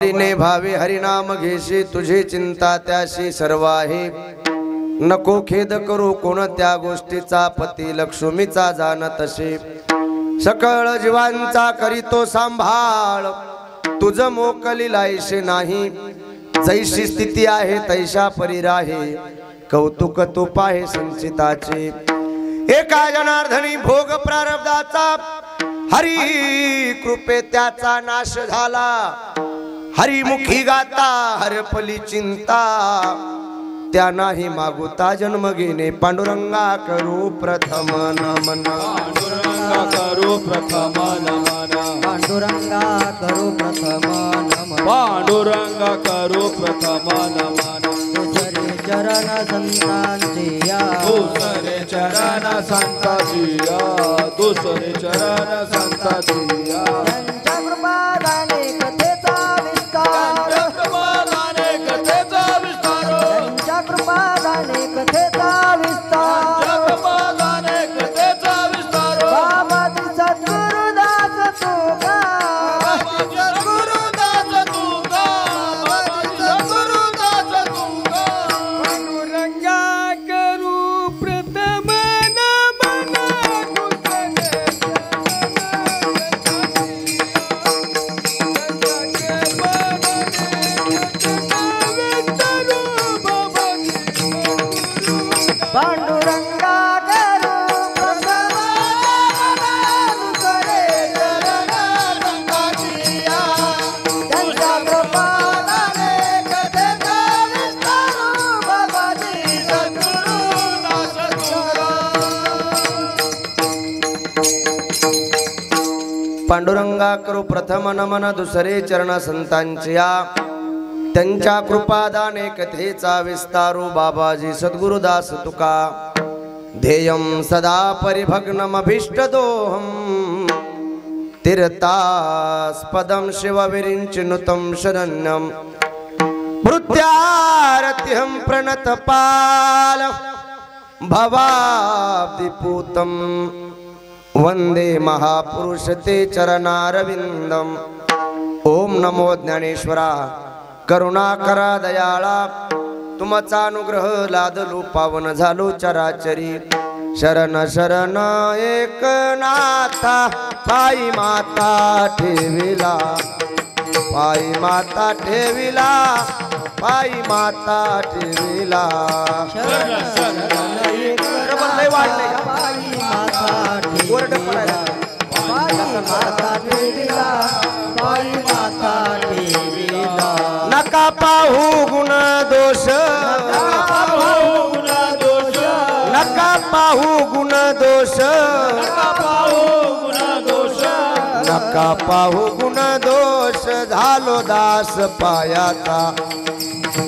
ने भावे हरिनाम घेशी तुझी चिंता त्याशी सर्व आहे। नको खेद करू कोणत्या गोष्टीचा पती लक्ष्मीचा जाणतसे। सकळ जीवांचा करीतो सांभाळ तुझ मोकली लायशे नाही। जैशी स्थिती आहे तैशा परी राहे कौतुक तू पाहे संचिताचे। एका जनार्दनी भोग प्रारब्धाचा हरी कृपे त्याचा नाश झाला। हरिमुखी गाता हरपली चिंता त्या नाही मागुता जन्म घेणे। पांडुरंगा करू प्रथम नमन पांडुरंगा करू प्रथम नमन पांडुरंगा करू प्रथम नमन पांडुरंगा करू प्रथम नमन। दुसरे चरण संतांचे या दुसरे चरण संतांची या दुसरे चरण संतांची या। त्यांच्या कृपादाने कथेचा विस्तार जगमालाने कथेचा विस्तार त्यांच्या कृपादाने कथेचा विस्तार जगमालाने कथेचा विस्तार। बाबाजी सद्गुरुदास तुका सद्गुरुदास तुका सद्गुरुदास तुका। पांडुरंगा करू प्रथम नमन पांडुरंगा करू प्रथम नमन दुसरे चरण संतांची या। त्यांच्या कृपादाने कथेचा विस्तार बाबाजी सद्गुरुदास तुका। पांडुरंगा करू प्रथम नमन दुसरे चरण संतांचे या। त्यांच्या कृपादाने कथेचा विस्तारू बाबाजी सद्गुरुदास तुका। ध्येयं सदा परिभग्नमभीष्टदोहं तीर्थास्पदं शिवविरिञ्चिनुतं शरण्यं भृत्यारतिहं प्रणतपाल भवाब्धिपूतं वंदे महापुरुष ते चरणारविंदम। ओम नमो ज्ञानेश्वरा करुणाकरा दयाळा तुमचा अनुग्रह लादलो पावन झालो चराचरी। शरण शरण एकनाथा पायी माता ठेविला पायी माता ठेविला पायी माता ठेविला। शरण शरण प्रबंध वाढले पायी माता ठेविला पायी माता ठेविला पायी माता ठेविला। नका पाहू गुण दोष नका पाहू गुण दोष नका पाहू गुण दोष नका पाहू गुण दोष नका पाहू गुण दोष। झालो दास पायाचा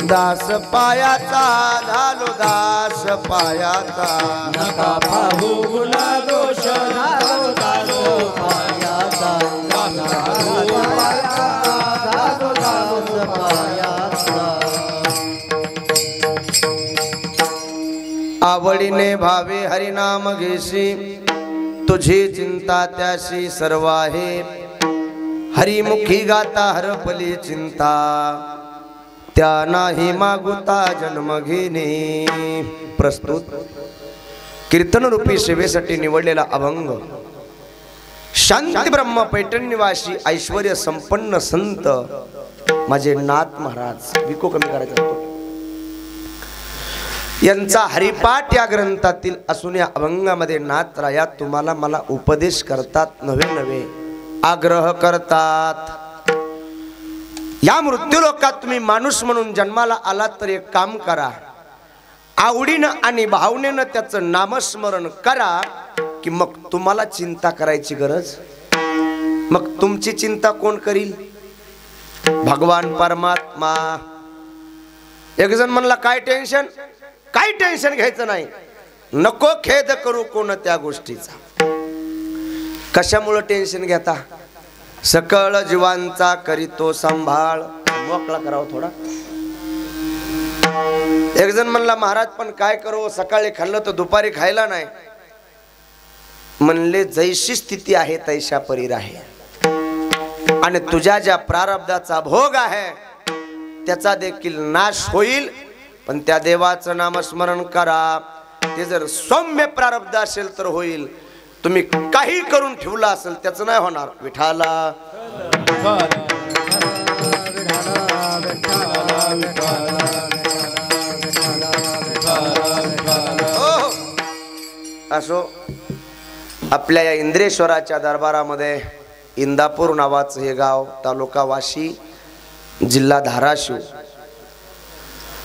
दास पायाचा झालो दास पायाचा। नका पाहू गुण दोष झालो दास पायाचा झालो दास पायाचा। आवडीने भावे हरिनाम घेशी तुझी चिंता त्याशी सर्व आहे। हरिमुखी गाता हरपली चिंता त्या नाही मागुता जन्म घेणे। प्रस्तुत कीर्तन रूपी सेवेसाठी निवडलेला अभंग शांती ब्रह्म पैठण निवासी ऐश्वर्य संपन्न संत माझे नाथ महाराज विको कमी करायचा असतो यांचा हरिपाठ या ग्रंथातील असून या अभंगामध्ये नाथराया तुम्हाला मला उपदेश करतात नवे नवे आग्रह करतात। या मृत्यू लोकात तुम्ही माणूस म्हणून जन्माला आलात तर एक काम करा, आवडीनं आणि भावनेनं त्याचं नामस्मरण करा की मग तुम्हाला चिंता करायची गरज। मग तुमची चिंता कोण करील? भगवान परमात्मा। एक जण म्हणला काय टेन्शन, काही टेन्शन घ्यायचं नाही, नको खेद करू कोणत्या गोष्टीचा। कशामुळे टेन्शन घेता? सकळ जीवांचा करीतो सांभाळ मोकळा करावा थोडा। एक जण म्हणला महाराज पण काय करू, सकाळी खाल्लं तर दुपारी खायला नाही। म्हणले जैशी स्थिती आहे तैशा परी राहे। आणि तुझ्या ज्या प्रारब्धाचा भोग आहे त्याचा देखील नाश होईल, पण त्या देवाचं नामस्मरण करा. ते जर सौम्य प्रारब्ध असेल तर होईल, तुम्ही काही करून ठेवला असेल त्याचं नाही होणार. विठाला असो. आपल्या या इंद्रेश्वराच्या दरबारामध्ये इंदापूर नावाचं हे गाव, तालुका वाशी, जिल्हा धाराशिव,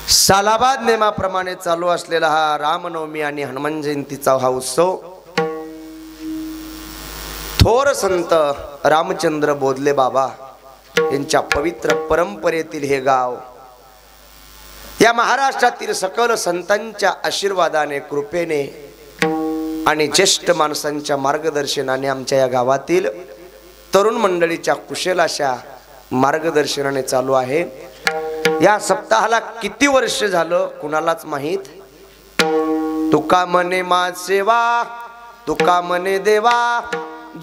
सालाबाद नेमाप्रमाणे चालू असलेला हा रामनवमी आणि हनुमान जयंतीचा हा उत्सव थोर संत रामचंद्र बोधले बाबा यांच्या पवित्र परंपरेतील हे गाव या महाराष्ट्रातील सकल संतांच्या आशीर्वादाने, कृपेने आणि ज्येष्ठ माणसांच्या मार्गदर्शनाने आमच्या या गावातील तरुण मंडळीच्या कुशल अशा मार्गदर्शनाने चालू आहे. या सप्ताहाला किती वर्ष झालं कुणालाच माहीत. तुका मने मा सेवा, तुका मने देवा,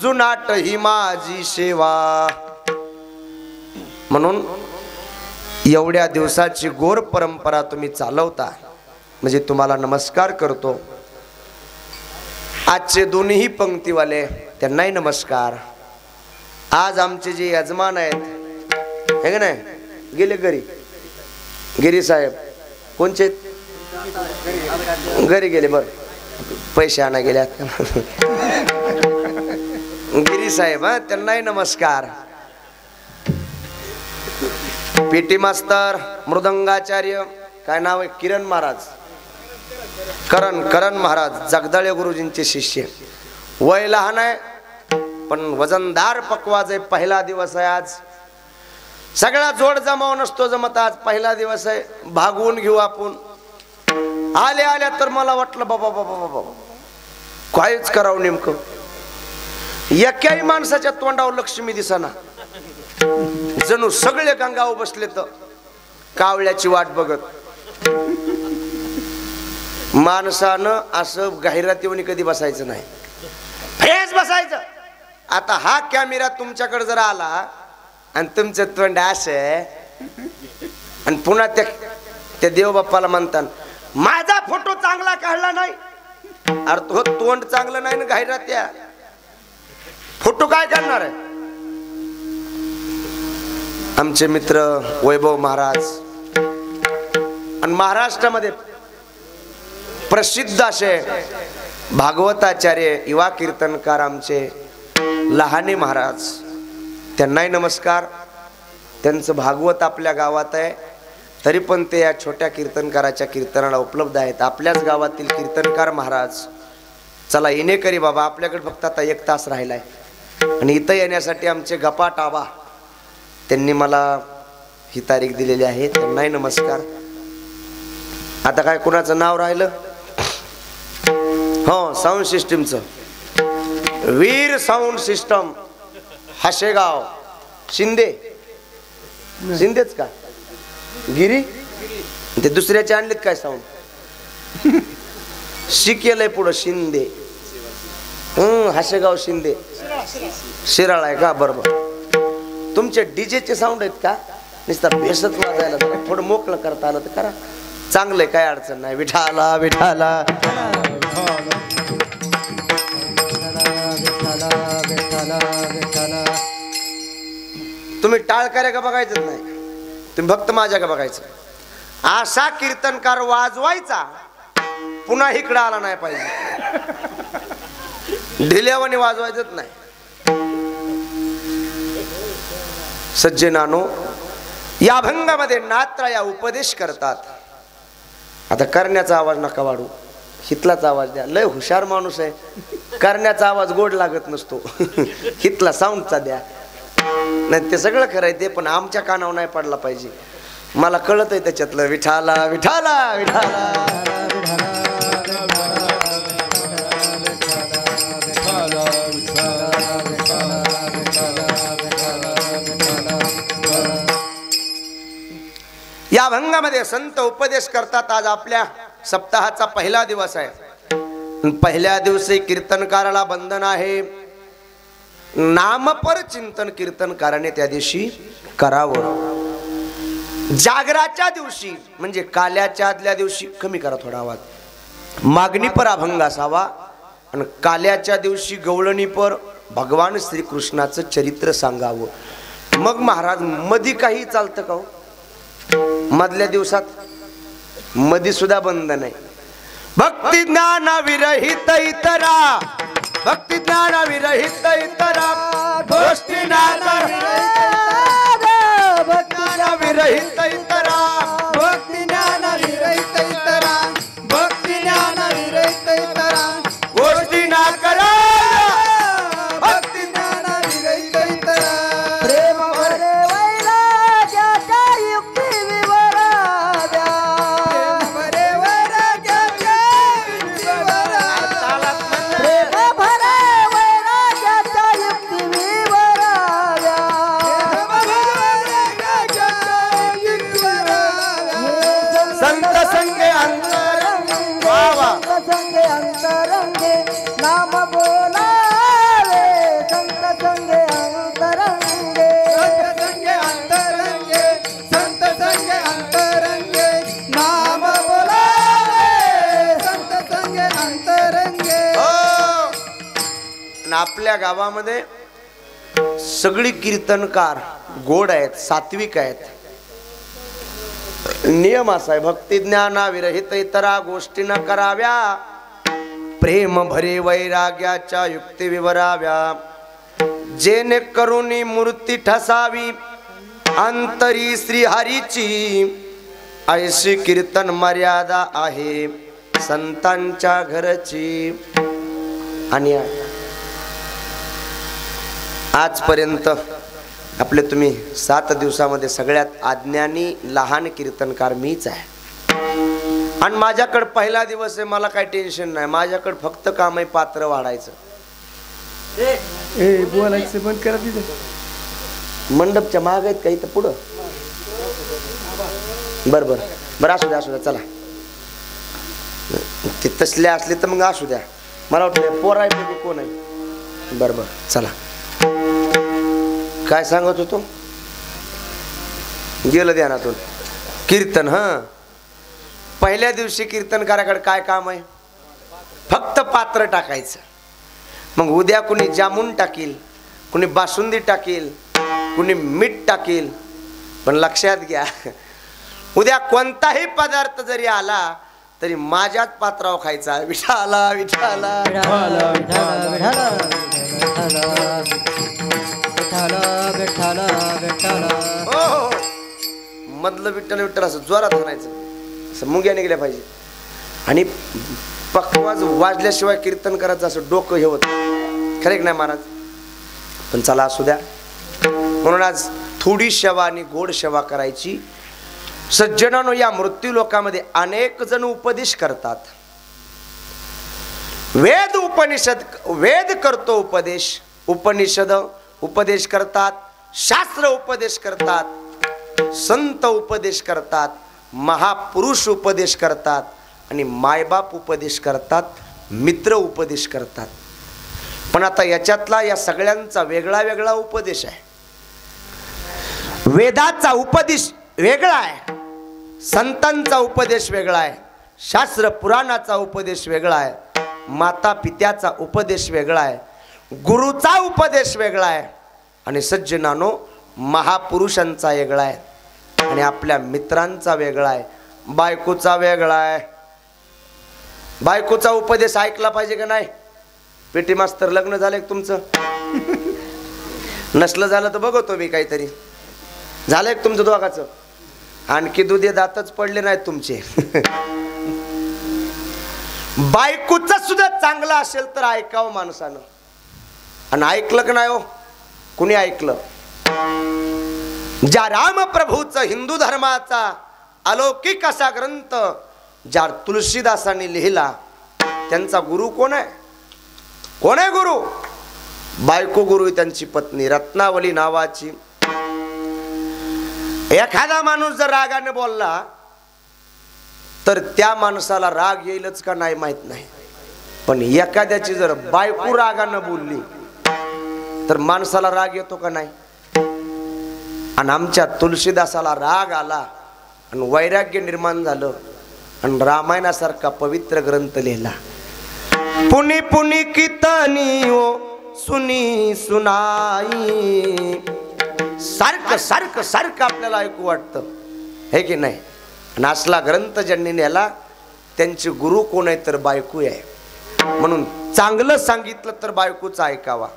जुनाट ही माझी सेवा. म्हणून एवढ्या दिवसाची गोर परंपरा तुम्ही चालवता म्हणजे तुम्हाला नमस्कार करतो. आजचे दोन्ही पंक्तीवाले त्यांनाही नमस्कार. आज आमचे जे यजमान आहेत हे का नाही, गेले घरी. गिरी साहेब कोणचे घरी गेले, बर पैसे आणा गेल्या. गिरी साहेब त्यांनाही नमस्कार. पीटी मास्तर, मृदंगाचार्य, काय नाव आहे, किरण महाराज, करण महाराज, जगदाळे गुरुजींचे शिष्य. वय लहान आहे पण वजनदार पकवाज आहे. पहिला दिवस आहे आज. सगळा जोड जमाव नसतो जमत. आज पहिला दिवस आहे, भागवून घेऊ आपण. आल्या तर मला वाटलं बाबा बाबा बाबा काहीच करावं नेमकं. एकाही माणसाच्या तोंडावर लक्ष्मी दिसना. जणू सगळे गंगाव बसले तर कावळ्याची वाट बघत. माणसानं असं जाहिरातीवनी कधी बसायचं नाही, फ्रेश बसायचं. आता हा कॅमेरा तुमच्याकडे जर आला आणि तुमचं तोंड असं आणि पुन्हा त्या देवबाप्पाला म्हणतात माझा फोटो चांगला काढला नाही. अरे तो तोंड चांगलं नाही ना, जाहिरात्या फोटो काय करणार आहे. आमचे मित्र वैभव महाराज आणि महाराष्ट्रामध्ये प्रसिद्ध असे भागवताचार्य, युवा कीर्तनकार आमचे लहाने महाराज, त्यांनाही नमस्कार. त्यांचं भागवत आपल्या गावात आहे, तरी पण ते या छोट्या कीर्तनकाराच्या कीर्तनाला उपलब्ध आहेत. आपल्याच गावातील कीर्तनकार महाराज, चला येणेकरी बाबा, आपल्याकडे फक्त आता 1 तास राहिलाय आणि इथं येण्यासाठी आमचे गपाट आबा त्यांनी मला ही तारीख दिलेली आहे. त्यांनाही नमस्कार. आता काय कुणाचं नाव राहिलं, हो साऊंड सिस्टीमचं, वीर साऊंड सिस्टम हाशेगाव, शिंदेच का, गिरी ते दुसऱ्याचे आणलेत काय साऊंड, शिकेलय पुढं शिंदे, हाशेगाव शिंदे, शिराळा आहे का, बरोबर. तुमचे डीजेचे साऊंड आहेत का, नुसता बेसच वाजायला जरा थोडं मोकळं करता आलं तर करा, चांगलंय, काय अडचण नाही. विठाला विठाला तुम्ही टाळकऱ्या का बघायचं नाही, तुम्ही भक्त माझ्या का बघायचं. असा कीर्तनकार वाजवायचा पुन्हा इकडं आला नाही पाहिजे, ढिल्यावाने वाजवायचंच नाही. सज्जनानो, या अभंगामध्ये नाथराया उपदेश करतात. आता करण्याचा आवाज नका वाढू, हितलाच आवाज द्या. लय हुशार माणूस आहे, करण्याचा आवाज गोड लागत नसतो, हितला साऊंडचा द्या. नाही ते सगळं करायचे पण आमच्या कानावर नाही पडला पाहिजे. मला कळत आहे त्याच्यातलं. विठाला विठाला विठाला. या अभंगामध्ये संत उपदेश करतात. आज आपल्या सप्ताहाचा पहिला दिवस आहे. पहिल्या दिवशी कीर्तनकाराला बंधन आहे. नामपर चिंतन कीर्तनकाराने त्या दिवशी करावं. जागराच्या दिवशी म्हणजे काल्याच्या आदल्या दिवशी कमी करा थोडा आवाज, मागणीपर अभंग असावा. आणि काल्याच्या दिवशी गवळणीपर भगवान श्रीकृष्णाचं चरित्र सांगावं. मग महाराज मधी काही चालतं का हो? मधल्या दिवसात मधी सुद्धा बंद नाही. भक्ती ज्ञान विरहित इतरा, भक्ती ज्ञान विरहित इतरा गोष्टी ज्ञान विरहित इतरा, भक्ती ज्ञान विरहित इतरा, भक्ती ज्ञान विरहित इतरा, गोष्टी ना करा भक्ती ज्ञान विरहित इतरा. प्रेम भरे वैराग्याच्या युक्ती विवराव्या, प्रेम भरे वैराग्याच्या युक्ती विवराव्या, प्रेम भरे वैराग्याच्या युक्ती विवराव्या, संत संगे अंतरंग वावा, संगे अंतरंगे नाम बोलावे, संत संगे अंतरंगे, संत संगे अंतरंगे, संत संगे अंतरंगे नाम बोलावे, संत संगे अंतरंगे. आणि आपल्या गावामध्ये सगळी कीर्तनकार गोड आहेत, सात्विक आहेत. नियम असा आहे, भक्ती ज्ञाना विरहित इतरा गोष्टी न कराव्या, प्रेम भरे वैराग्याच्या युक्ती विवराव्या, जेणे करुणी मूर्ती ठसावी अंतरी श्री हरीची, ऐशी कीर्तन मर्यादा आहे संतांच्या घरची. आणि आजपर्यंत आपले तुम्ही 7 दिवसामध्ये सगळ्यात अज्ञानी लहान कीर्तनकार मीच आहे. आणि माझ्याकडे पहिला दिवस आहे, मला काही टेन्शन नाही. माझ्याकडे फक्त काम आहे पात्र वाढायचं. बोलायचं बंद करा तिथे. मंडपच्या माग आहेत काही तर पुढं. बर बर बरं असू द्या चला. ते तसले असले तर मग असू द्या. मला वाटतं पोर आहे कोण आहे. बर बर चला. काय सांगत होतो, गेलं ध्यानातून. कीर्तन. पहिल्या दिवशी कीर्तनकाराकडे काय काम आहे, फक्त पात्र टाकायचं. मग उद्या कुणी जामून टाकील, कुणी बासुंदी टाकील, कुणी मीठ टाकील. पण लक्षात घ्या, उद्या कोणताही पदार्थ जरी आला तरी माझ्याच पात्रावर खायचा. विठाला विठाला हो, मधलं विठ्ठल विठ्ठल असं जोरात म्हणायचं, असं मुंग्या निघल्या पाहिजे. आणि पक्वाज वाजल्याशिवाय कीर्तन करायचं असं डोकं हे होत. खरे की नाही महाराज. पण चला असू द्या. म्हणून आज थोडी सेवा आणि गोड सेवा करायची. सज्जनानो, या मृत्यू लोकामध्ये अनेक जण उपदेश करतात. वेद उपनिषद, वेद करतो उपदेश, उपनिषद उपदेश करतात, शास्त्र उपदेश करतात, संत उपदेश करतात, महापुरुष उपदेश करतात, आणि मायबाप उपदेश करतात, मित्र उपदेश करतात. पण आता याच्यातला या सगळ्यांचा वेगळा वेगळा उपदेश आहे. वेदाचा उपदेश वेगळा आहे, संतांचा उपदेश वेगळा आहे, शास्त्र पुराणाचा उपदेश वेगळा आहे, माता पित्याचा उपदेश वेगळा आहे, गुरुचा उपदेश वेगळा आहे, आणि सज्जनानो महापुरुषांचा वेगळा आहे, आणि आपल्या मित्रांचा वेगळा आहे, बायकोचा वेगळा आहे. बायकोचा उपदेश ऐकला पाहिजे का नाही. पेटी मास्तर लग्न झालंय तुमचं, नसलं झालं तर बघतो मी काहीतरी. झालंय तुमचं दोघाचं, आणखी दुधे दातच पडले नाहीत तुमचे. बायकोचा सुद्धा चांगला असेल तर ऐकावं माणसानं. आणि ऐकलं का नाही हो, कुणी ऐकलं. ज्या रामप्रभूचा हिंदू धर्माचा अलौकिक असा ग्रंथ ज्या तुलसीदासांनी लिहिला, त्यांचा गुरु कोण आहे. कोण आहे गुरु. बायको गुरु आहे त्यांची पत्नी रत्नावली नावाची. एखादा माणूस जर रागाने बोलला तर त्या माणसाला राग येईलच का नाही माहित नाही. पण एखाद्याची जर बायको रागाने बोलली तर माणसाला राग येतो का नाही? आणि आमच्या तुलसीदासाला राग आला आणि वैराग्य निर्माण झालं आणि रामायणासारखा पवित्र ग्रंथ लिहिला. पुनी पुनी कीर्तनी हो सुनी सुनाई. सारखं सारखं सारखं आपल्याला ऐकू वाटतं, हे की नाही? आणि असला ग्रंथ ज्यांनी लिहिला त्यांचे गुरु कोण आहे तर बायको आहे. म्हणून चांगलं सांगितलं तर बायकोचं ऐकावा.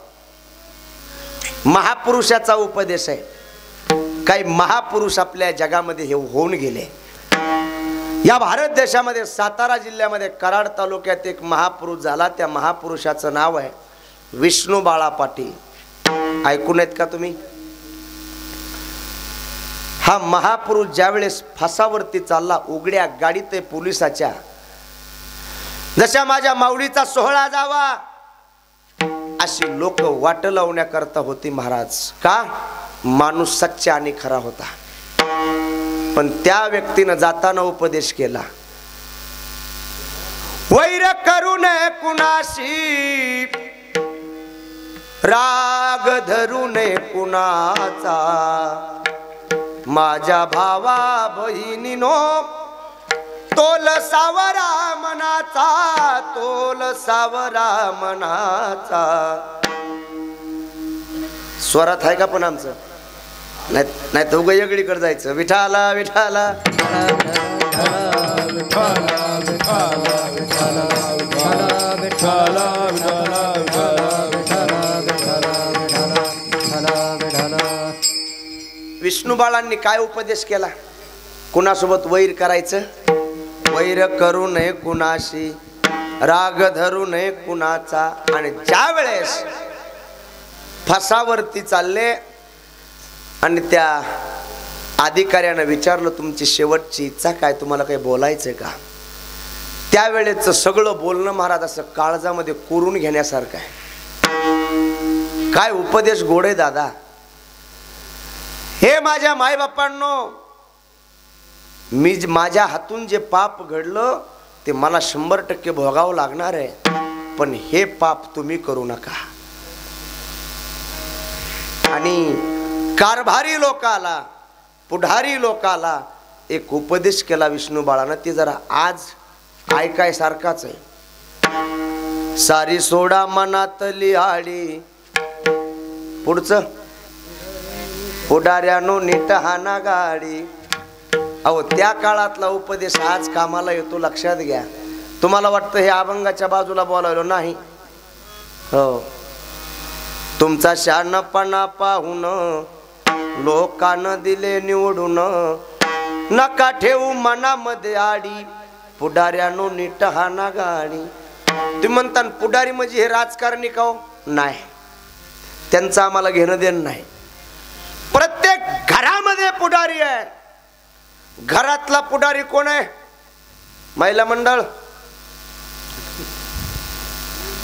महापुरुषाचा उपदेश आहे. काही महापुरुष आपल्या जगामध्ये हे होऊन गेले. या भारत देशामध्ये सातारा जिल्ह्यामध्ये कराड तालुक्यात एक महापुरुष झाला. त्या महापुरुषाचं नाव आहे विष्णू बाळा पाटील. ऐकून आहेत का तुम्ही? हा महापुरुष ज्यावेळेस फासावरती चालला उघड्या गाडीत पोलिसाच्या, जशा माझ्या माऊलीचा सोहळा जावा अशी लोक वाट लावण्याकरता होती महाराज. का? माणूस सच्चा आणि खरा होता. पण त्या व्यक्तीनं जाताना उपदेश केला, वैर करू नये कुणाशी, राग धरू नये कुणाचा, माझ्या भावा बहिणीनो तोल सावरा मनाचा, तोल सावरा मनाचा. स्वरात आहे का पण आमचं? नाही तो गयगडीकडे जायचं. विठाला विठाला विष्णू बाळांनी काय उपदेश केला? कुणासोबत वैर करायचं? वैर करू नये कुणाशी, राग धरू नये कुणाचा. आणि ज्या वेळेस फासावरती चालले आणि त्या अधिकाऱ्यानं विचारलं तुमची शेवटची इच्छा काय, तुम्हाला काही बोलायचंय का? त्यावेळेच सगळं बोलणं महाराज असं काळजामध्ये कोरून घेण्यासारखं आहे. काय उपदेश गोड आहे दादा. हे माझ्या मायबापांनो, मी माझ्या हातून जे पाप घडलं ते मला 100% भोगावं लागणार आहे. पण हे पाप तुम्ही करू नका. आणि कारभारी लोकाला, पुढारी लोकाला एक उपदेश केला विष्णू बाळानं. ते जरा आज ऐकाय सारखाच आहे. सारी सोडा मनातली आडी. पुढचं, पुढाऱ्यानो नीट हाना गाडी. अहो त्या काळातला उपदेश आज कामाला येतो, लक्षात घ्या. तुम्हाला वाटतं हे अभंगाच्या बाजूला बोलावलं नाही? हो. तुमचा शहाणपणा पाहून लोकांनं दिले निवडून, नका ठेवू मनामध्ये आडी, पुढाऱ्यानो नीट हाना गाडी. तुम्ही म्हणता पुढारी म्हणजे हे राजकारणी का हो? नाही, त्यांचं आम्हाला घेणं देणं नाही. प्रत्येक घरामध्ये पुढारी आहे. घरातला पुढारी कोण आहे? महिला मंडळ.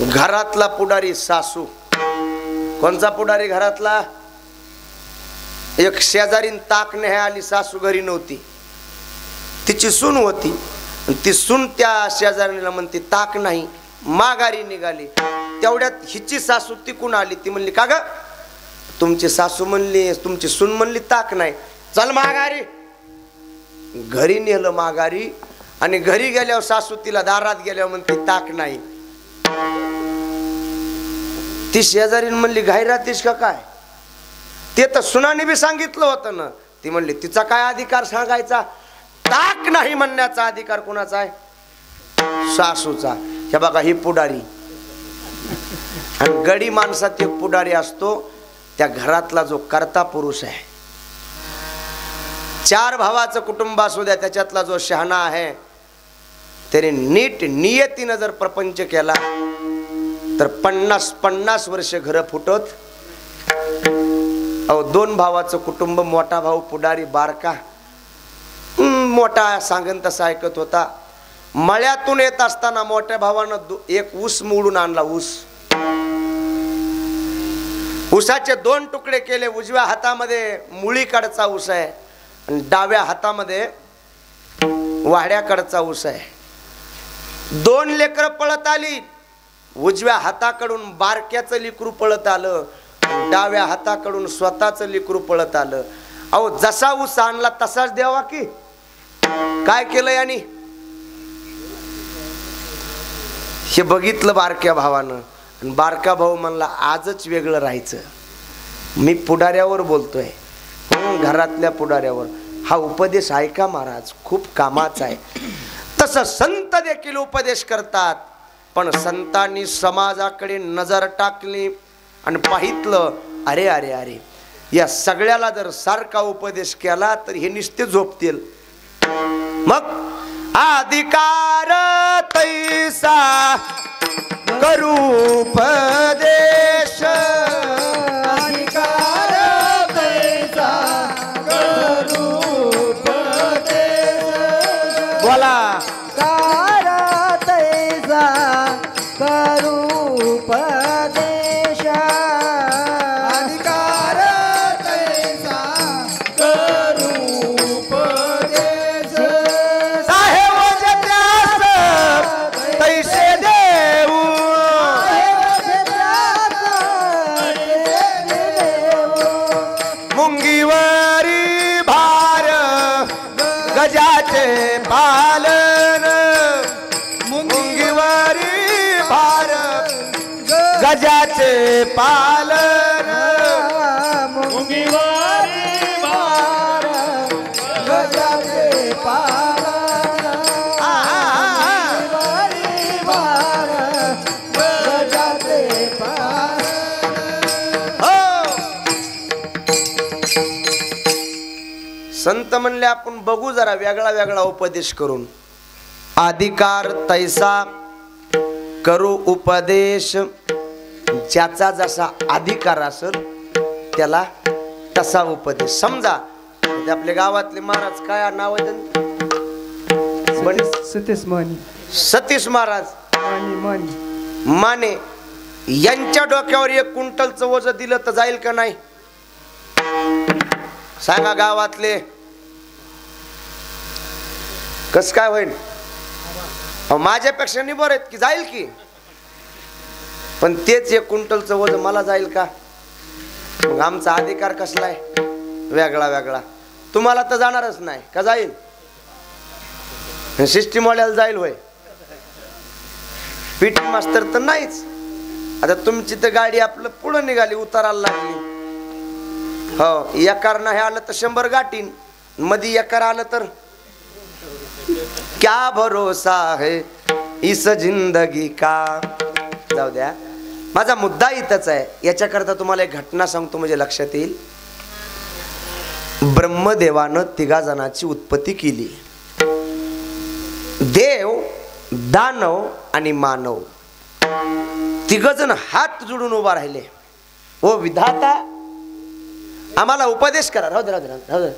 घरातला पुढारी सासू. कोणचा पुढारी घरातला? एक शेजारीन ताक न्याय आली, सासू घरी नव्हती, तिची सून होती. ती सून त्या शेजारीला म्हणते ताक नाही, माघारी निघाली. तेवढ्यात हिची सासू तिकून आली. ती म्हणली का ग? तुमची सासू म्हणली, तुमची सून म्हणली ताक नाही, चल माघारी. घरी नेलं माघारी. आणि घरी गेल्यावर सासू तिला दारात गेल्यावर म्हणते ताक नाही. ती शेजारीन म्हणली घाई राहतीस का काय? ते तर सुनाने बी सांगितलं होतं ना. ती म्हणली तिचा काय अधिकार सांगायचा? ताक नाही म्हणण्याचा अधिकार कोणाचा आहे? सासूचा. हे बघा ही पुढारी. आणि गडी माणसात एक पुढारी असतो, त्या घरातला जो कर्ता पुरुष आहे. 4 भावाचं कुटुंब असू द्या, त्याच्यातला जो शहाणा आहे त्याने नीट नियतीनं जर प्रपंच केला तर 50-50 वर्ष घर फुटत. अहो 2 भावाचं कुटुंब, मोठा भाऊ पुढारी, बारका मोठा सांगन तसा ऐकत होता. मळ्यातून येत असताना मोठ्या भावानं एक ऊस मोडून आणला. ऊसाचे 2 तुकडे केले. उजव्या हातामध्ये मुळीकडचा ऊस आहे आणि डाव्या हातामध्ये वाड्याकडचा ऊस आहे. 2 लेकरं पळत आली. उजव्या हाताकडून बारक्याचं लेकरू पळत आलं डाव्या हाताकडून स्वतःच लेकरू पळत आलं. अहो जसा ऊस आणला तसाच द्यावा की काय केलं यानी? हे बघितलं बारक्या भावानं आणि बारका भाऊ म्हणला आजच वेगळं राहायचं. मी पुढाऱ्यावर बोलतोय, घरातल्या पुढाऱ्यावर. हा उपदेश ऐका महाराज, खूप कामाचा आहे. तसं संत देखील उपदेश करतात, पण संतांनी समाजाकडे नजर टाकली आणि पाहितलं अरे अरे अरे या सगळ्याला जर सारखा उपदेश केला तर हे नुसते झोपतील. मग अधिकार तैसा करू उपदेश, अधिकार तैसा करू उपदेश. बोला कार तैसा करू उपदेश. अधिकार तैसा करू उपदेश. साहेब जत्यास तैसे देऊ, मुंगीवरी भार गजाचे पालन, मुंगीवरी भार गजाचे पालन. मुंगीवारी भार गजाचे पालन. भार गजाचे पालन. हो. संत म्हणले आपण बघू जरा वेगळा वेगळा उपदेश करून. अधिकार तैसा करू उपदेश, ज्याचा जसा अधिकार असेल त्याला तसा उपदेश. समजा आपल्या गावातले महाराज काय नाव आहे त्यांचं? सतीश मानी. सतीश महाराज मानी मानी माने यांच्या डोक्यावर 1 क्विंटलचं वजन दिलं तर जाईल का नाही? सांगा गावातले, कस काय होईल? माझ्यापेक्षा निबर आहेत की जाईल की, पण तेच 1 क्विंटलचं वजन मला जाईल का? मग आमचा अधिकार कसला आहे? वेगळा वेगळा. तुम्हाला तर जाणारच नाही का जाईल? सिस्टीम वाल्याला जाईल होय, पीटी मास्तर तर नाहीच. आता तुमची तर गाडी आपलं पुढे निघाली, उतारायला लागली. हो, एकार नाही आलं तर 100 गाठीन, मध्ये एकार आलं तर क्या भरोसा है इस जिंदगी का. जाऊ द्या, माझा मुद्दा इथंच आहे. याच्याकरता तुम्हाला एक घटना सांगतो म्हणजे लक्षात येईल. ब्रह्मदेवानं 3 जणांची उत्पत्ती केली. देव, दानव आणि मानव. 3 जण हात जोडून उभा राहिले. ओ विधाता, आम्हाला उपदेश करा. राहू दे राहू दे राहू दे.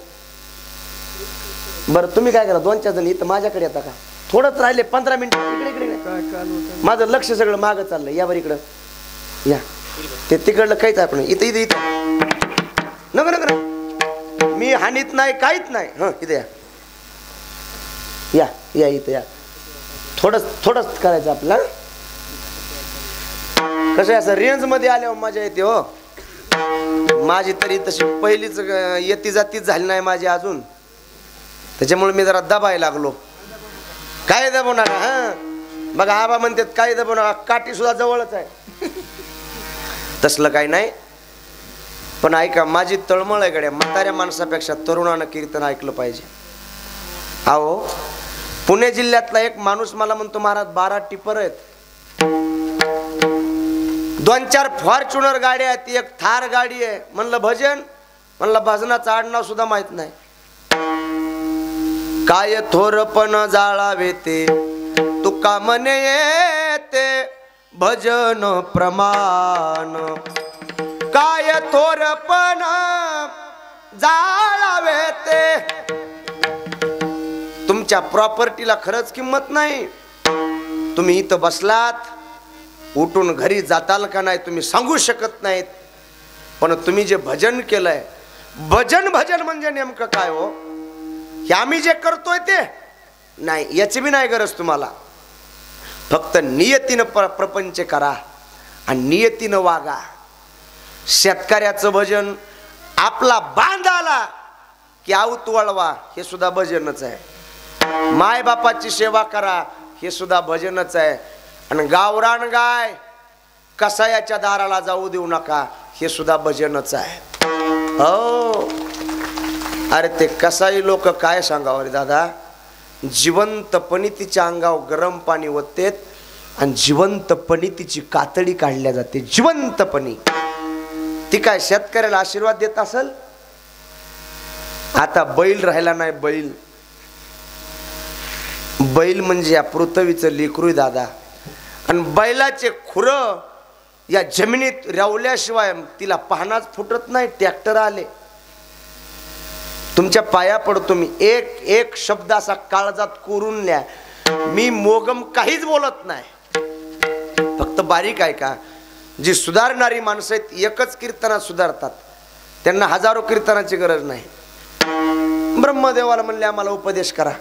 बरं तुम्ही काय करा, 2-4 जण इथं माझ्याकडे येता का? थोडंच राहिले, 15 मिनिटं. इकडे इकडे माझं लक्ष सगळं मागं चाललंय. यावर इकडं या. ते तिकडलं काहीच आपण इथं इथं इथं नको नको, मी हानीत नाही काहीच नाही. हं इथं या या या इथं या. थोडंच करायचं आपलं. कसं असं रेंज मध्ये आल्यावर मजा येते हो. माझी तरी तशी पहिलीच येती जातीच झाली नाही माझी अजून, त्याच्यामुळे मी जरा दबायला लागलो. काय दबवू नका. हा बघा आबा म्हणतात काय दबवू नका, काठी सुद्धा जवळच आहे. तसलं काही नाही. पण ऐका, माझी तळमळ आहे गड्या, म्हाताऱ्या माणसापेक्षा तरुणानं कीर्तन ऐकलं पाहिजे. अहो पुणे जिल्ह्यातला एक माणूस मला म्हणतो, महाराज 12 टिपर आहेत, 2-4 फॉर्च्युनर गाड्या आहेत, 1 थार गाडी आहे. म्हणलं भजन, म्हणलं भजनाचं आडनाव सुद्धा माहित नाही. काय थोरपण जाळावे ते तुका म्हणे येते भजन प्रमाण. काय थोरपण जाळावे ते. तुमच्या प्रॉपर्टीला खरंच किंमत नाही. तुम्ही इथं बसलात, उठून घरी जाताल का नाही तुम्ही सांगू शकत नाहीत. पण तुम्ही जे भजन केलंय, भजन म्हणजे नेमकं काय हो? हे आम्ही जे करतोय ते नाही, याची बी नाही गरज तुम्हाला. फक्त नियतीनं प्रपंच करा आणि नियतीनं वागा. शेतकऱ्याचं भजन, आपला बांध आला की आऊत वळवा हे सुद्धा भजनच आहे, माय बापाची सेवा करा हे सुद्धा भजनच आहे, आणि गावरान गाय कसायाच्या दाराला जाऊ देऊ नका हे सुद्धा भजनच आहे. हो, अरे ते कसाई लोक काय सांगावं रे दादा, जिवंतपणी तिच्या अंगावर गरम पाणी ओततेत आणि जिवंतपणी तिची कातडी काढल्या जाते. जिवंतपणी ती काय शेतकऱ्याला आशीर्वाद देत असेल. आता बैल राहिला नाही. बैल म्हणजे या पृथ्वीचं लेकरू दादा, आणि बैलाचे खुर या जमिनीत रवल्याशिवाय तिला पाहणाच फुटत नाही. ट्रॅक्टर आले, तुमच्या पाया पडतो मी, एक एक शब्द असा काळजात कोरून न्या. मी मोगम काहीच बोलत नाही, फक्त बारीक आहे का. जी सुधारणारी माणसं आहेत एकच कीर्तनात सुधारतात, त्यांना हजारो कीर्तनाची गरज नाही. ब्रह्मदेवाला म्हणले आम्हाला उपदेश करा.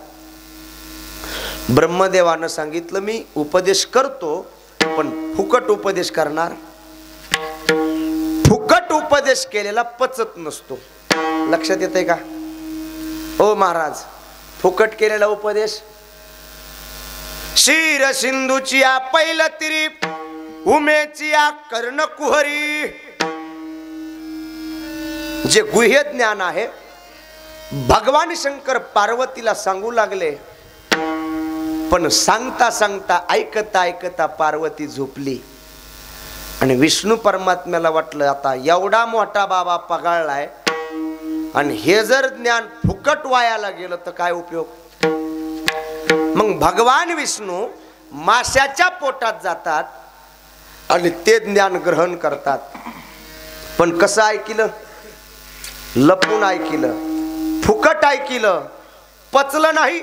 ब्रह्मदेवानं सांगितलं मी उपदेश करतो, पण फुकट उपदेश करणार. फुकट उपदेश केलेला पचत नसतो. लक्षात येतंय का ओ महाराज. फुकट केलेला उपदेश, शिर सिंधूची आ पैल तिरी, उमेची आ कर्ण कुहरी. जे गुह्य ज्ञान आहे भगवान शंकर पार्वतीला सांगू लागले, पण सांगता सांगता ऐकता ऐकता पार्वती झोपली. आणि विष्णू परमात्म्याला वाटलं आता एवढा मोठा बाबा पगाळलाय आणि हे जर ज्ञान फुकट वायाला गेलं तर काय उपयोग. मग भगवान विष्णू माशाच्या पोटात जातात आणि ते ज्ञान ग्रहण करतात. पण कसं ऐकिलं, लपून ऐकिलं, फुकट ऐकिलं, पचलं नाही.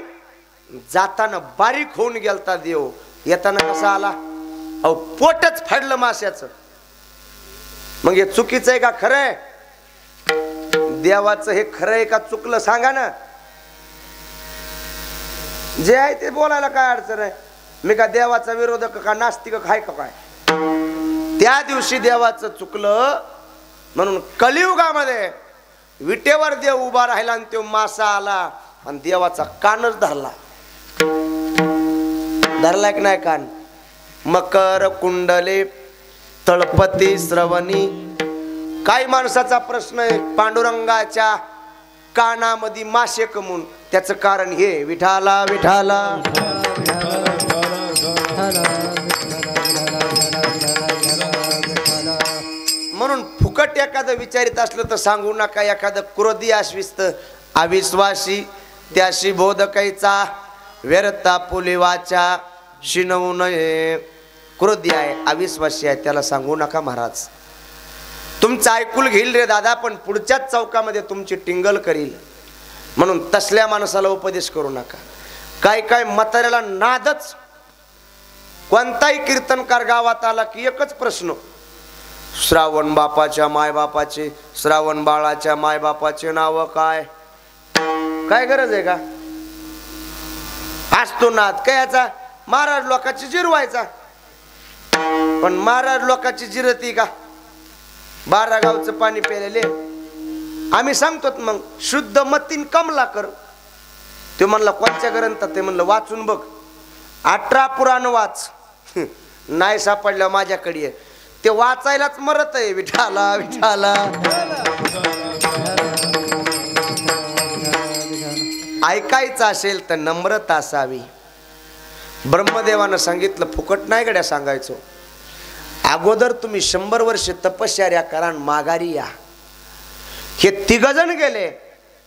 जाताना बारीक होऊन गेलता देव, येताना कसा आला, अहो पोटच फाडलं माशाचं. मग हे चुकीचं आहे का खरं आहे. देवाचं हे खरं आहे का चुकलं सांगा ना. जे आहे ते बोलायला काय अडचण आहे. मी का देवाचा विरोधक का नास्तिक आहे का काय. त्या दिवशी देवाचं चुकलं म्हणून कलियुगामध्ये विटेवर देव उभा राहिला आणि तो मासा आला आणि देवाचा कानच धरला. धरला की नाही कान. मकर कुंडले तळपती श्रवणी. काही माणसाचा प्रश्न आहे पांडुरंगाच्या कानामध्ये मासे कमून, त्याचं कारण हे विठाला विठाला. म्हणून फुकट एखादं विचारित असलं तर सांगू नका. एखादं क्रोधी आश्विस्त अविश्वासी त्याशी बोधकायचा व्यर्था पुलिवाचा शिनवू नये. क्रोधी आहे अविश्वासी आहे त्याला सांगू नका महाराज. तुमचं ऐकून घेईल रे दादा, पण पुढच्याच चौकामध्ये तुमची टिंगल करील. म्हणून तसल्या माणसाला उपदेश करू नका. काय काय म्हाताऱ्याला नादच. कोणताही कीर्तनकार गावात आला की एकच प्रश्न, श्रावण बापाच्या मायबापाचे, श्रावण बाळाच्या मायबापाचे नाव काय. काय गरज आहे का. असतो नाद काय याचा. महाराज लोकांची जिरवायचा, पण महाराज लोकांची जिरती का. 12 गावचं पाणी प्यायलेले आम्ही सांगतो. मग शुद्ध मतीन कमला कर. ते म्हणला कोणत्या ग्रंथात. ते म्हणलं वाचून बघ. 18 पुराण वाच. नाही सापडलं माझ्याकडे. ते वाचायलाच मरत आहे. विठाला विठाला. ऐकायचं असेल तर नम्रता असावी. ब्रह्मदेवानं सांगितलं फुकट नाही गड्या सांगायचो. अगोदर तुम्ही 100 वर्ष तपश्चर्या करा माघारी या. हे 3 जण गेले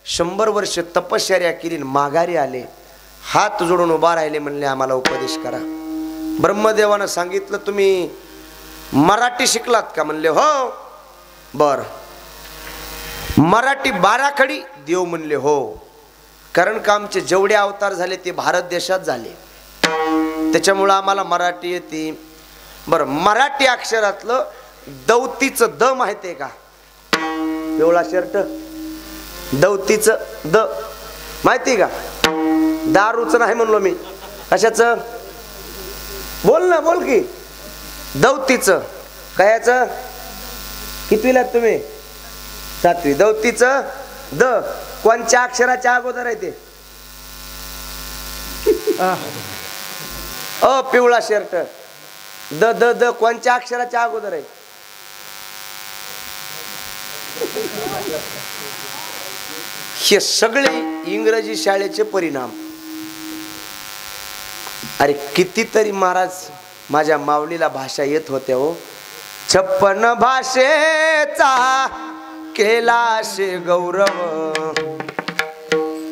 100 वर्ष तपश्चर्या केली माघारी आले. हात जोडून उभा राहिले म्हणले आम्हाला उपदेश करा. ब्रह्मदेवानं सांगितलं तुम्ही मराठी शिकलात का. म्हणले हो. बर मराठी 12 खडी देव. म्हणले हो. कारण का आमचे जेवढे अवतार झाले ते भारत देशात झाले, त्याच्यामुळं आम्हाला मराठी येते. बरं मराठी अक्षरातलं दौतीचं द माहिती आहे का. पिवळा शर्ट दौतीचं द माहिती का. दारूचं नाही म्हणलो मी. कशाचं बोल ना बोल की. दौतीचं कयाचं कितवीला तुम्ही? 7वी. दौतीचं द कोणत्या अक्षराच्या अगोदर आहे ते? पिवळा शर्ट. द द द कोणत्या अक्षराच्या अगोदर आहे? हे सगळे इंग्रजी शाळेचे परिणाम. अरे कितीतरी महाराज माझ्या माऊलीला भाषा येत होत्या हो. 56 भाषेचा केला शे गौरव.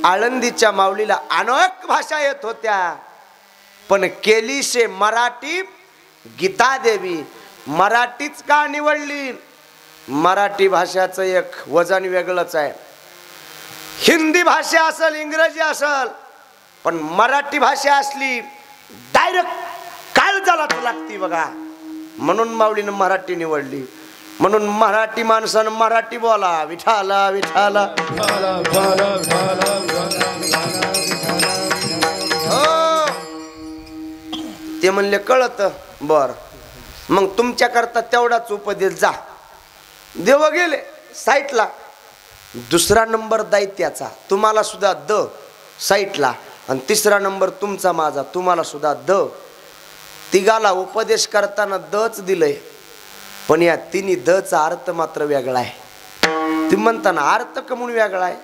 आळंदीच्या माऊलीला अनेक भाषा येत होत्या, पण केली शे मराठी. गीता देवी मराठीच का निवडली? मराठी भाषाचं एक वजन वेगळंच आहे. हिंदी भाषा असेल, इंग्रजी असेल, पण मराठी भाषा असली डायरेक्ट काळजालाच लागती बघा. म्हणून माऊलीनं मराठी निवडली. म्हणून मराठी माणसानं मराठी बोला. विठाला विठाला. हो ते म्हणले कळत. बर मग तुमच्या करता तेवढाच उपदेश जा. देव गेले साईटला. दुसरा नंबर दैत्याचा, तुम्हाला सुद्धा द साईटला. आणि तिसरा नंबर तुमचा माझा, तुम्हाला सुद्धा द. तिघाला उपदेश करताना दच दिलंय, पण या तिन्ही दचा अर्थ मात्र वेगळा आहे. तुम्ही म्हणताना अर्थ कमून वेगळा आहे,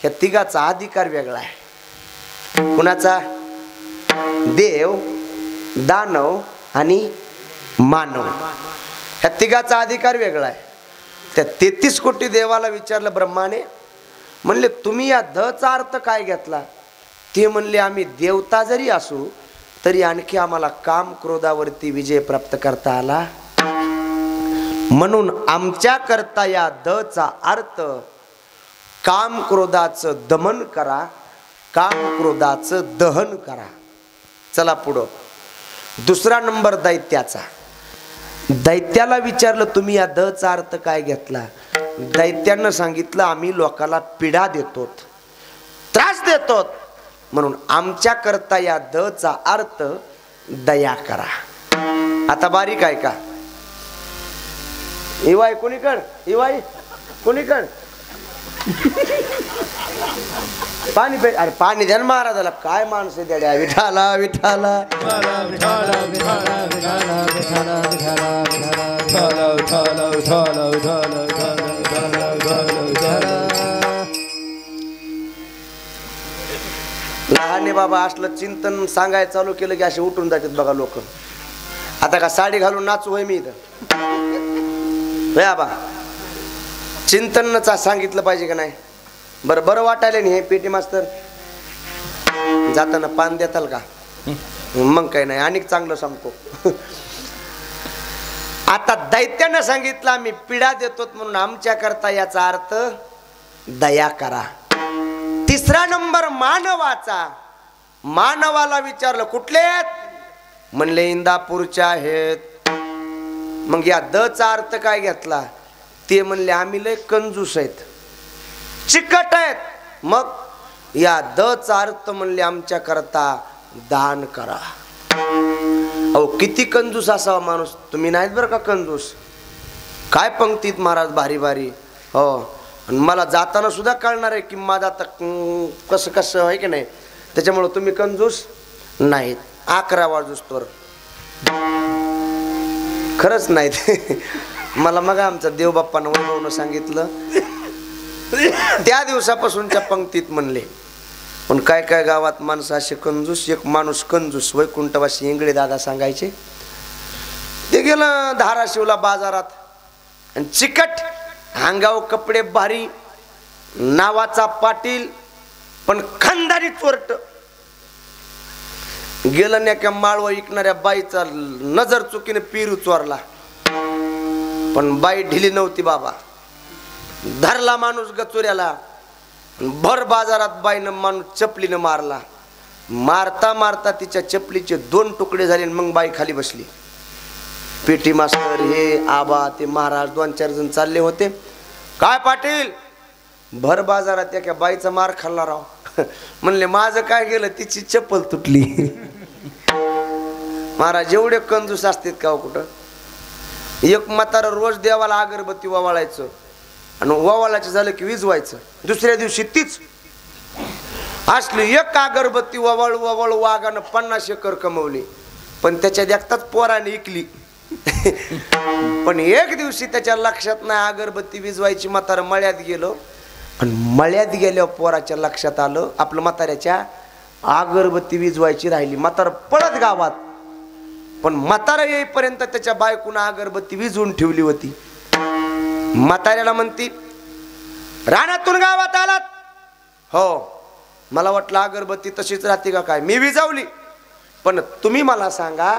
ह्या तिघाचा अधिकार वेगळा आहे. कुणाचा? देव, दानव आणि मानव. ह्या तिघाचा अधिकार वेगळा आहे. त्या 33 कोटी देवाला विचारलं ब्रह्माने, म्हणले तुम्ही या दचा अर्थ काय घेतला? ते म्हणले आम्ही देवता जरी असू तरी आणखी आम्हाला काम क्रोधावरती विजय प्राप्त करता आला, म्हणून आमच्या करता या दचा अर्थ काम क्रोधाचं दमन करा, काम क्रोधाचं दहन करा. चला पुढं. दुसरा नंबर दैत्याचा. दैत्याला विचारलं तुम्ही या दचा अर्थ काय घेतला? दैत्यानं सांगितलं आम्ही लोकाला पीडा देतो, त्रास देतो, म्हणून आमच्या करता या दचा अर्थ दया करा. आता बारीक आहे का? इवाई कोणीकड? इवाई कोणीकड? पाणी पे. अरे पाणी द्या महाराजाला. काय माणसं द्या. विठाला विठाला. लहाने बाबा असलं चिंतन सांगायचं चालू केलं की असे उठून जातात बघा लोक. आता का साडी घालून नाचू होय मी इथं? बाबा चिंतनच सांगितलं पाहिजे का नाही? बरं बरं वाटायला नाही. हे पेटी मास्तर जाताना पान देताल का? मग काही नाही, आणि चांगलं सांगतो. आता दैत्यानं सांगितलं आम्ही पीडा देतो, म्हणून आमच्या करता याचा अर्थ दया करा. तिसरा नंबर मानवाचा. मानवाला विचारलं कुठले आहेत? म्हणले इंदापूरच्या आहेत. मग या दचा अर्थ काय घेतला? ते म्हणले आम्ही लय कंजूस आहेत, चिकट आहेत. मग या दचा अर्थ म्हणले आमच्या करता दान करा. अहो किती कंजूस असावा माणूस. तुम्ही नाहीत बरं का कंजूस. काय पंक्तीत महाराज भारी भारी. हो मला जाताना सुद्धा कळणार आहे की माझं आता कसं कसं आहे की नाही. त्याच्यामुळं तुम्ही कंजूस नाहीत. 11 वाजूस्तोवर खरंच नाहीत. मला मग आमचा देवबाप्पानं वैभवनं सांगितलं, त्या दिवसापासूनच्या पंक्तीत म्हणले. पण काय काय गावात माणसं असे कंजूस. एक माणूस कंजूस वैकुंठवासी इंगळे दादा सांगायचे. ते गेलं धाराशिवला बाजारात आणि चिकट अंगाव कपडे भारी, नावाचा पाटील पण खंदारी चोरट. गेलं नाही का माळव विकणाऱ्या बाईचा नजर चुकीने पिरू चोरला, पण बाई ढिली नव्हती बाबा. धरला माणूस गचुऱ्याला. भर बाजारात बाईनं माणूस चपलीनं मारला. मारता मारता तिच्या चपलीचे 2 तुकडे झाले. मग बाई खाली बसली. पेटी मास्तर हे आबा ते महाराज 2-4 जण चालले होते. काय पाटील? भर बाजारात एका बाईचा मार खाल्ला राव. म्हणले माझं काय गेलं? तिची चप्पल तुटली. महाराज एवढे कंजूस असतात का कुठं? एक म्हातारा रोज देवाला अगरबत्ती ओवाळायचं आणि ओवाळायचं झालं की विजवायचं. दुसऱ्या दिवशी तीच असली एक अगरबत्ती ओवाळू ओवाळू वाघानं 50 एकर कमवली, पण त्याच्या देखताच पोराने इकली. पण एक दिवशी त्याच्या लक्षात नाही अगरबत्ती विजवायची. म्हातारा मळ्यात गेलो आणि मळ्यात गेल्यावर पोराच्या लक्षात आलं आपलं म्हाताऱ्याच्या अगरबत्ती विजवायची राहिली. म्हातारा पळत गावात, पण म्हातारा येईपर्यंत त्याच्या बायकोनं अगरबत्ती विजवून ठेवली होती. म्हाताऱ्याला म्हणती, रानातून गावात आलात? हो. मला वाटलं अगरबत्ती तशीच राहते का काय, मी विजवली. पण तुम्ही मला सांगा,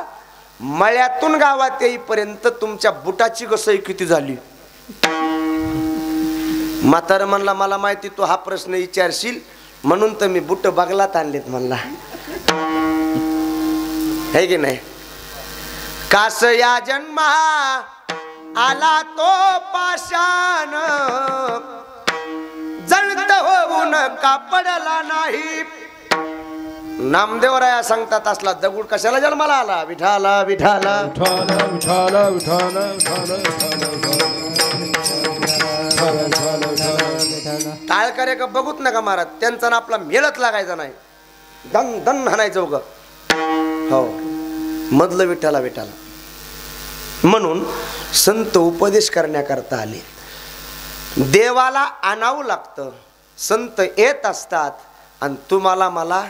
मळ्यातून गावात येईपर्यंत तुमच्या बुटाची घसई किती झाली? म्हातारा म्हणला, मला माहिती तू हा प्रश्न विचारशील म्हणून तर मी बुट बगलात आणलेत म्हणला. है की नाही? कास या जन्मा आला तो पाषाण, जळत होऊन कापडला नाही. नामदेवराया सांगतात असला दगड कशाला जन्माला आला? विठाला विठाला विठाला विठाला विठाला विठाला. टाळकरे का बघूत नका महाराज, त्यांचा ना आपला मेळच लागायचा नाही. दन दन हाणायचं ग. हो, मधलं विठाला विठाला. म्हणून संत उपदेश करण्याकरता आले. देवाला आणावं लागतं. संत येत असतात आणि तुम्हाला मला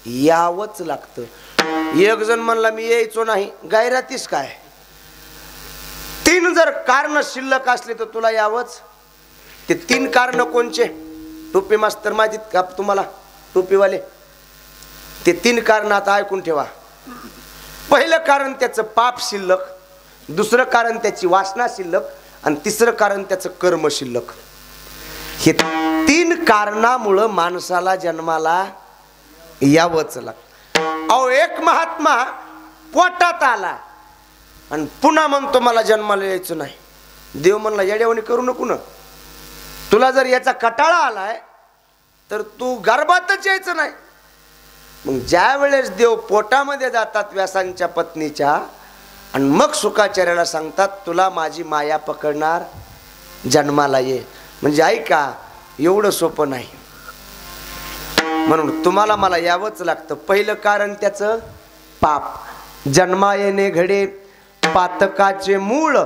यावंच लागतं. एक जण म्हणला मी यायचो नाही, गायरातीस काय? 3 जर कारण शिल्लक असले तर तुला यावंच. ते 3 कारण कोणचे? टोपी मास्तर माहितीत का तुम्हाला? टोपीवाले ते 3 कारण आता ऐकून ठेवा. पहिलं कारण त्याचं पाप शिल्लक, दुसरं कारण त्याची वासना शिल्लक आणि तिसरं कारण त्याचं कर्म शिल्लक. हे 3 कारणामुळं माणसाला जन्माला यावंच लागतं. अहो, एक महात्मा पोटात आला आणि पुन्हा म्हणतो मला जन्माला यायचं नाही. देव म्हणला येड्यावानी करू नको ना. तुला जर याचा कटाळा आलाय तर तू गर्भातच यायचं नाही. मग ज्या वेळेस देव पोटामध्ये जातात व्यासांच्या पत्नीच्या आणि मग सुखाचार्याला सांगतात तुला माझी माया पकडणार, जन्माला ये. म्हणजे ऐका, एवढं सोपं नाही. म्हणून तुम्हाला मला यावंच लागतं. पहिलं कारण त्याचं पाप. जन्मा येणे घडे पातकाचे मूळ,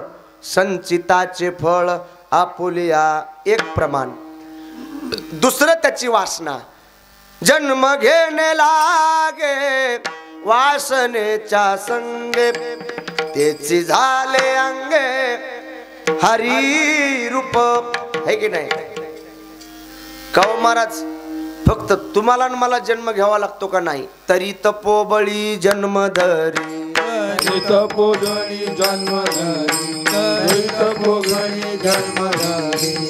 संचिताचे फळ आपुलिया एक प्रमाण. दुसरं त्याची वासना. जन्म घेणे लागे वासनेच्या संगे, त्याची झाले अंगे हरी रूप. है की नाही? कव महाराज, फक्त तुम्हाला आणि मला जन्म घ्यावा लागतो का? नाही. तरी तपोबळी जन्म धरी,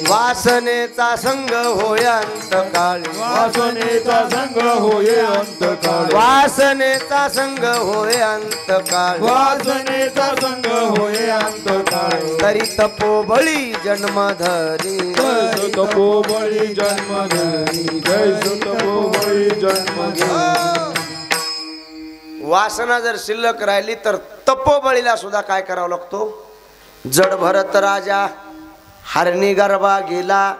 वासनेचा संग होय अंतकाळी, वासनेचा संग होय अंतकाळी, वासनेचा संग होय अंतकाळी, वासनेचा संग होय अंतकाळी. तरी तपोबळी जन्म धरी, जय तपोबळी जन्म धरी, जय तपोबळी जन्म धरी. वासना जर शिल्लक राहिली तर तपोबळीला सुद्धा काय करावं लागतो? जड भरत राजा हरणी गर्भा गेला,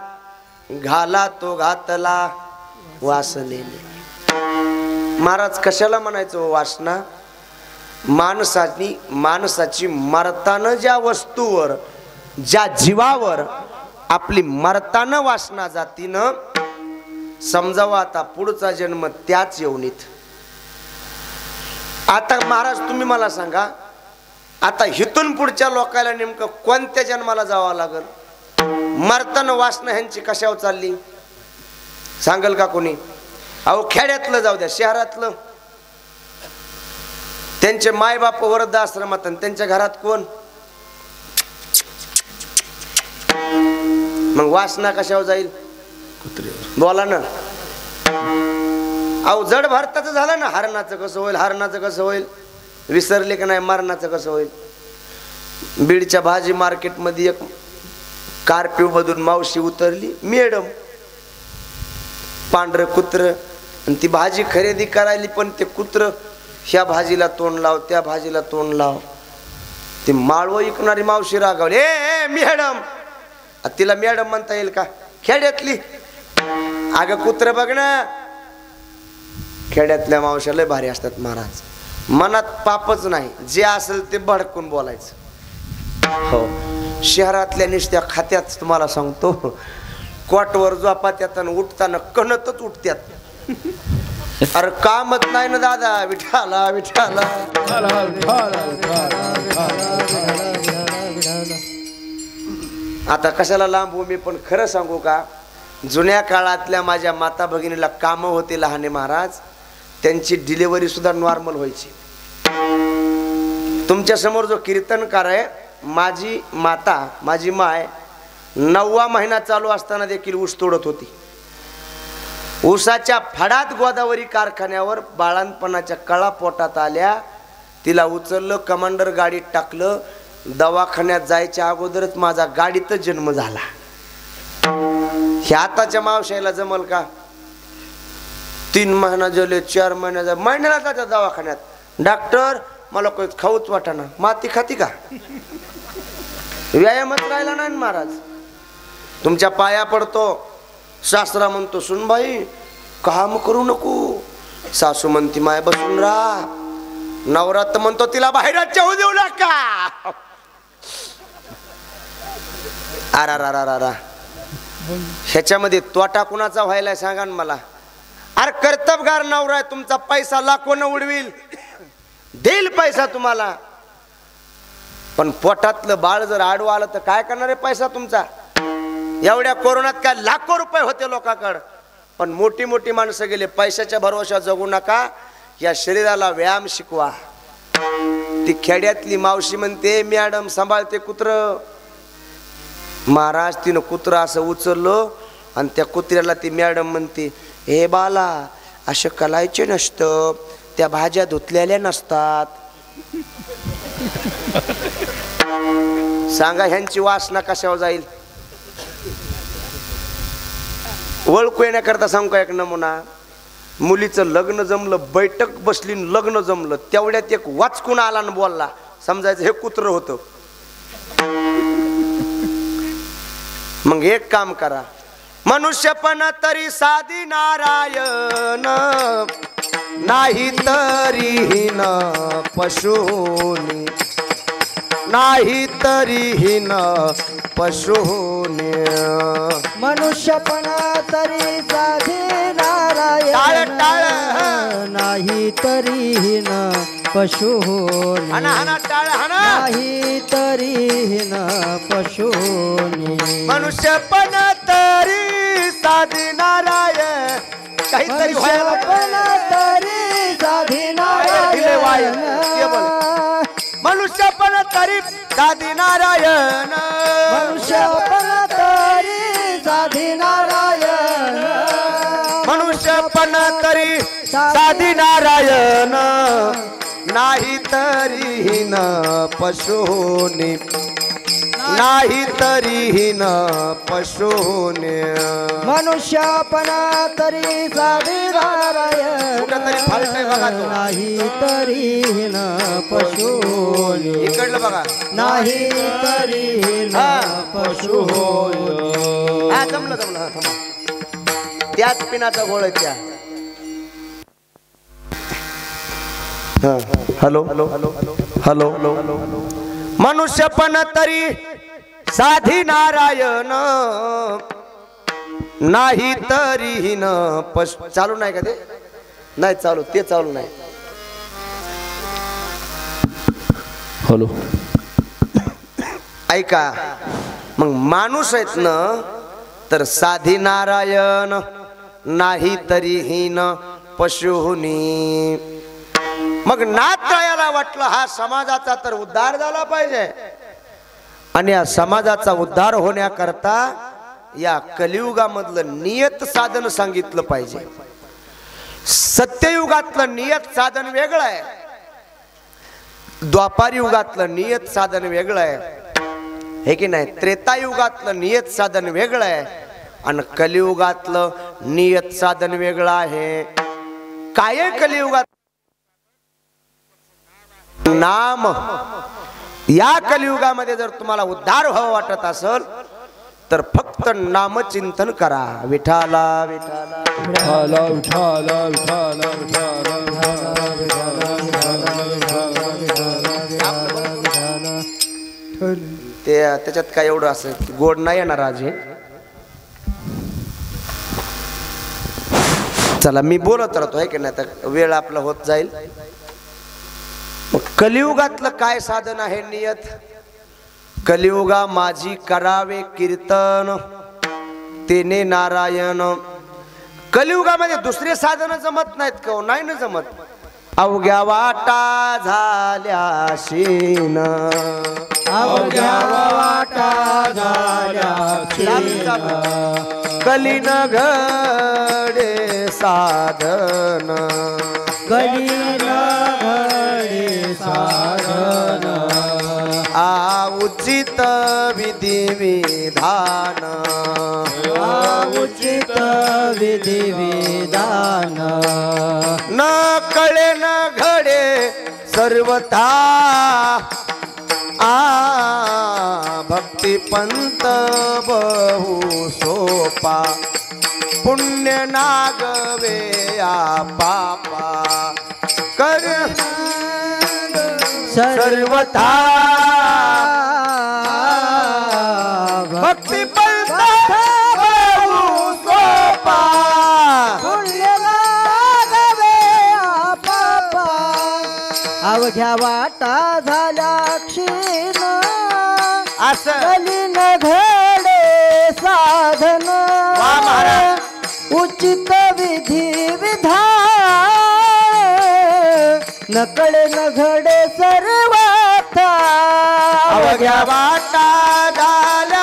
घाला तो घातला वासनेने. महाराज कशाला म्हणायचं वासना? माणसाची मरताना ज्या वस्तूवर, ज्या जीवावर आपली मरताना वासना जातीनं समजावं आता पुढचा जन्म त्याच योनीत. आता महाराज तुम्ही मला सांगा, आता हिथून पुढच्या लोकांना नेमकं कोणत्या जन्माला जावं लागल? मरताना वासना ह्यांची कशावर चालली सांगल का कोणी? अहो खेड्यातलं जाऊ द्या, शहरातलं त्यांचे मायबाप वृद्धाश्रमात आणि त्यांच्या घरात कोण? मग वासना कशावर जाईल? बोला ना. अहो जड भारताचं झालं ना, हरणाचं कसं होईल, हरणाचं कसं होईल, विसरले का नाही? मरणाचं कसं होईल? बीडच्या भाजी मार्केटमध्ये एक कार्पिव मधून मावशी उतरली, मॅडम पांढरं कुत्र, आणि ती भाजी खरेदी करायली, पण ते कुत्र ह्या भाजीला तोंड लाव, त्या भाजीला तोंड लाव. ती माळव इकणारी मावशी रागावली, ए मॅडम. तिला मॅडम म्हणता येईल का? खेड्यातली. अगं कुत्र बघ ना. खेड्यातल्या मावश्या लय भारी असतात महाराज. मनात पापच नाही, जे असेल ते भडकून बोलायचं. हो, शहरातल्या निष्ठ्या खात्यात तुम्हाला सांगतो, कोटवर झोपात्यात आणि उठताना कणतच उठत्यात. अरे कामच नाही ना दादा. विठाला विठाला. आता कशाला लांबू मी, पण खरं सांगू का, जुन्या काळातल्या माझ्या माता भगिनीला कामं होते लहाने महाराज, त्यांची डिलिव्हरी सुद्धा नॉर्मल व्हायची. तुमच्या समोर जो कीर्तनकार आहे, माझी माता, माझी माय 9वा महिना चालू असताना देखील ऊस तोडत होती. ऊसाच्या फडात गोदावरी कारखान्यावर बाळांपणाच्या कळा पोटात आल्या. तिला उचललं, कमांडर गाडीत टाकलं. दवाखान्यात जायच्या अगोदरच माझा गाडीतच जन्म झाला. ह्या आताच्या मावशाला जमल का? 3 महिना झाले, 4 महिना महिन्याला जात्या दवाखान्यात. डॉक्टर मला काही खाऊच वाटाना. माती खाती का? व्यायामच राहिला नाही महाराज. तुमच्या पाया पडतो. सासरा म्हणतो सुनबाई काम करू नको. सासू म्हणती माय बसून राहा. नवरात म्हणतो तिला बाहेरच जाऊ देऊ नका. अरा ह्याच्यामध्ये तोटा कुणाचा व्हायला सांगा ना मला. अरे कर्तबगार नवरा आहे तुमचा, पैसा लाखोनं उडविल, देईल पैसा तुम्हाला, पण पोटातलं बाळ जर आडवं आलं तर काय करणार आहे पैसा तुमचा? एवढ्या कोरोनात काय लाखो रुपये होते लोकांकडे, पण मोठी मोठी माणसं गेले. पैशाच्या भरोशा जगू नका, या शरीराला व्यायाम शिकवा. ती खेड्यातली मावशी म्हणते मॅडम सांभाळते कुत्र. महाराज तिनं कुत्र असं उचललं आणि त्या कुत्र्याला ती मॅडम म्हणते, हे बाला असं कलायचे नसतं, त्या भाज्या धुतलेल्या नसतात. सांगा ह्यांची वासना कशावर जाईल? ओळखू येण्याकरता सांगू का एक नमुना. मुलीचं लग्न जमलं, बैठक बसली, लग्न जमलं, तेवढ्यात एक वाचकून आला आणि बोलला, समजायचं हे कुत्र होतं. मग एक काम करा, मनुष्यपण तरी साधी नारायण, नाही तरीहीन पशुनी, नाही तरीहीन पशुनी. मनुष्यपण तरी साधी नारायण, नाही तरीहीन पशुनी, नाही तरीहीन पशुनी. मनुष्यपण तरी साधी नारायण, काहीतरी मनुष्यपण तरी साधी नारायण, मनुष्यपण तरी साधी नारायण, मनुष्यपण तरी साधी नारायण, मनुष्यपण तरी साधी नारायण, नाही तरीहीन पशुनी, नाही तरीहीन पशुनी. मनुष्यपण तरी साधी नारायण, कुठेतरी फाल्ट आहे बघा तो. नाही तरीहीन पशुनी, इकडलं बघा, नाही तरीहीन पशुनी. हा जमलं जमलं. हा थांबा, त्याच पिनाचा गोळ आहे त्या. Hello hello hello hello. मनुष्यपण तरी साधी नारायण, नाही तरीहीन पशु. चालू नाही का ते? नाही चालू, ते चालू नाही. हॅलो ऐका, मग माणूस आहेत ना तर साधी नारायण, नाही तरीहीन पशुनी. मग नाथरायाला वाटलं हा समाजाचा तर उद्धार झाला पाहिजे, आणि या समाजाचा उद्धार होण्याकरता या कलियुगामधलं नियत साधन सांगितलं पाहिजे. सत्ययुगातलं नियत साधन वेगळं आहे, द्वापार युगातलं नियत साधन वेगळं आहे, हे की नाही? त्रेतायुगातलं नियत साधन वेगळं आहे आणि कलियुगातलं नियत साधन वेगळं आहे. काय कलियुगात? नाम. या कलियुगामध्ये जर तुम्हाला उद्धार व्हावं वाटत असेल तर फक्त नामचिंतन करा. विठाला विठाला विठाला विठाला विठाला ते त्याच्यात काय एवढं असं गोड नाही येणार आज हे. चला मी बोलत राहतो आहे की नाही तर वेळ आपला होत जाईल. कलियुगातलं काय साधन आहे नियत. कलियुगा माझी करावे कीर्तन तेने नारायण. कलियुगामध्ये दुसरे साधन जमत नाहीत का? नाही ना जमत. अवघ्या वाटा झाल्याशीन अवघ्या वाटा झाल्याशीन कलीन घडे साधन कलीन घडे साधन उचित विधी विधान उचित विधी विधान न कळे न घडे सर्वथा भक्ती पंत बहु सोपा पुण्य नागवे पापा कर सर्वथा भक्ती पंत बहु सोपा पुण्य लागवे पापा अवघ्या वाटा झाल्या क्षीण असं कलीन घडे साधन उचित विधी विधान नकळे न घडे सर्वथा अवघ्या वाटा झाल्या